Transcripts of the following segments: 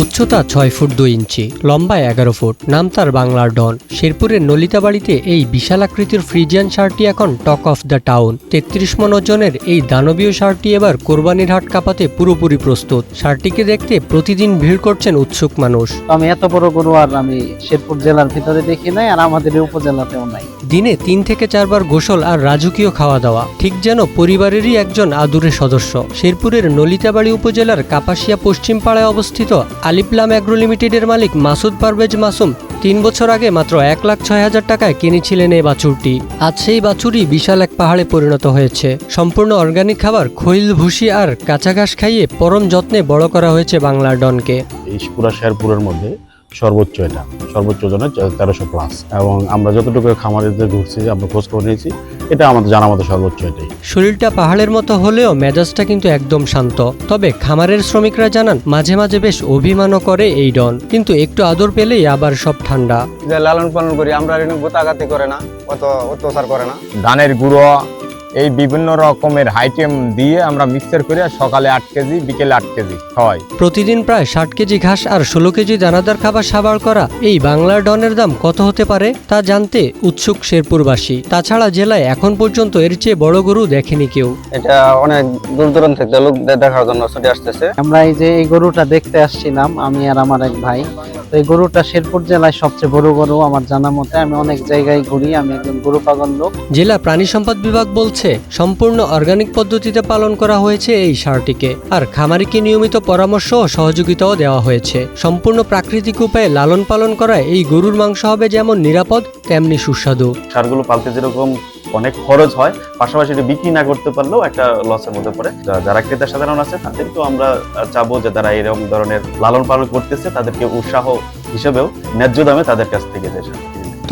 উচ্চতা ৬ ফুট ২ ইঞ্চি, লম্বা ১১ ফুট, নাম তার বাংলার ডন। শেরপুরের নলিতাবাড়িতে এই বিশাল আকৃতির ফ্রিজিয়ান ষাঁড়টি এখন টক অফ দ্য টাউন। ৩৩ মণ ওজনের এই দানবীয় ষাঁড়টি এবার কোরবানির হাট কাঁপাতে পুরোপুরি প্রস্তুত। ষাঁড়টিকে দেখতে প্রতিদিন ভিড় করছেন উৎসুক মানুষ। আমি এত বড় গরু আর আমি শেরপুর জেলার ভিতরে দেখি নাই, আর আমাদের এই উপজেলাতেও নাই। দিনে ৩ থেকে ৪ বার গোসল আর রাজকীয় খাওয়া দাওয়া, ঠিক যেন পরিবারেরই একজন আদুরে সদস্য। শেরপুরের নলিতাবাড়ি উপজেলার কাপাসিয়া পশ্চিম পাড়ায় অবস্থিত আলিপ্লাম অ্যাগ্রো লিমিটেডের মালিক মাসুদ পারভেজ মাসুম ৩ বছর আগে মাত্র ১,৬০,০০০ টাকায় কিনেছিলেন এই বাছুরটি। আজ সেই বাছুরই বিশাল এক পাহাড়ে পরিণত হয়েছে। সম্পূর্ণ অর্গানিক খাবার, খৈল ভুসি আর কাঁচা ঘাস খাইয়ে পরম যত্নে বড় করা হয়েছে বাংলার ডনকে। এই পুরা শেরপুরের মধ্যে সর্বোচ্চ ওজনে ১৩০০ প্লাস, এবং আমরা যতটুকু খামারিদের ঘুরছি, আমরা খোঁজ খবর নিয়েছি, এটা আমাদের জানা মতো সর্বোচ্চ এটাই। শরীরটা পাহাড়ের মতো হলেও মেজাজটা কিন্তু একদম শান্ত। তবে খামারের শ্রমিকরা জানান মাঝে মাঝে বেশ অভিমানও করে এই ডন, কিন্তু একটু আদর পেলেই আবার সব ঠান্ডা। লালন পালন করি আমরা, গোতাগাতি করে না, অত অত্যাচার করে না। ধানের গুঁড়ো এই বিভিন্ন রকমের আইটেম দিয়ে আমরা মিক্সচার করে সকালে ৮ কেজি, বিকেলে ৮ কেজি খাওয়াই। প্রতিদিন প্রায় ৬০ কেজি ঘাস আর ১৬ কেজি দানাদার খাবার সাবার করা এই বাংলার ডনের দাম কত হতে পারে তা জানতে উৎসুক শেরপুরবাসী। তাছাড়া জেলায় এখন পর্যন্ত এর চেয়ে বড় গরু দেখেনি কেউ। এটা অনেক দূর দূরান্ত থেকে লোক দেখার জন্য ছুটে আসতেছে। আমরা এই যে এই গরুটা দেখতে আসছিলাম, আমি আর আমার এক ভাই। তো এই গরুটা শেরপুর জেলায় সবচেয়ে বড় গরু আমার জানা মতে। আমি অনেক জায়গায় ঘুরি, আমি একজন গরু পাগল লোক। জেলা প্রাণী সম্পদ বিভাগ বলছে সম্পূর্ণ অর্গানিক পদ্ধতিতে পালন করা হয়েছে এই ষাঁড়টিকে, আর খামারিকে নিয়মিত পরামর্শ ও সহযোগিতাও দেওয়া হয়েছে। সম্পূর্ণ প্রাকৃতিক উপায়ে লালন পালন করায় এই গরুর মাংস হবে যেমন নিরাপদ তেমনি সুস্বাদু। ষাঁড়গুলো পালতে যেরকম অনেক খরচ হয়, পাশাপাশি এটা বিক্রি না করতে পারলেও একটা লসের মধ্যে পড়ে। যারা ক্রেতা সাধারণ আছে তাদেরকেও আমরা চাবো যে যারা এরকম ধরনের লালন পালন করতেছে তাদেরকে উৎসাহ হিসেবেও ন্যায্য দামে তাদের কাছ থেকে যে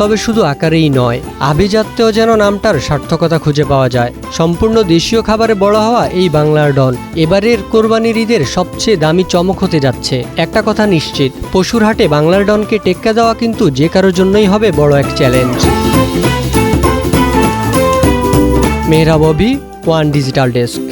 তবে শুধু আকারেই নয়, আভিজাত্যেও যেন নামটার সার্থকতা খুঁজে পাওয়া যায়। সম্পূর্ণ দেশীয় খাবারে বড় হওয়া এই বাংলার ডন এবারের কোরবানির ঈদের সবচেয়ে দামি চমক হতে যাচ্ছে। একটা কথা নিশ্চিত, পশুর হাটে বাংলার ডনকে টেক্কা দেওয়া কিন্তু যে কারোর জন্যই হবে বড় এক চ্যালেঞ্জ। মেহরাব অভি, ওয়ান ডিজিটাল ডেস্ক।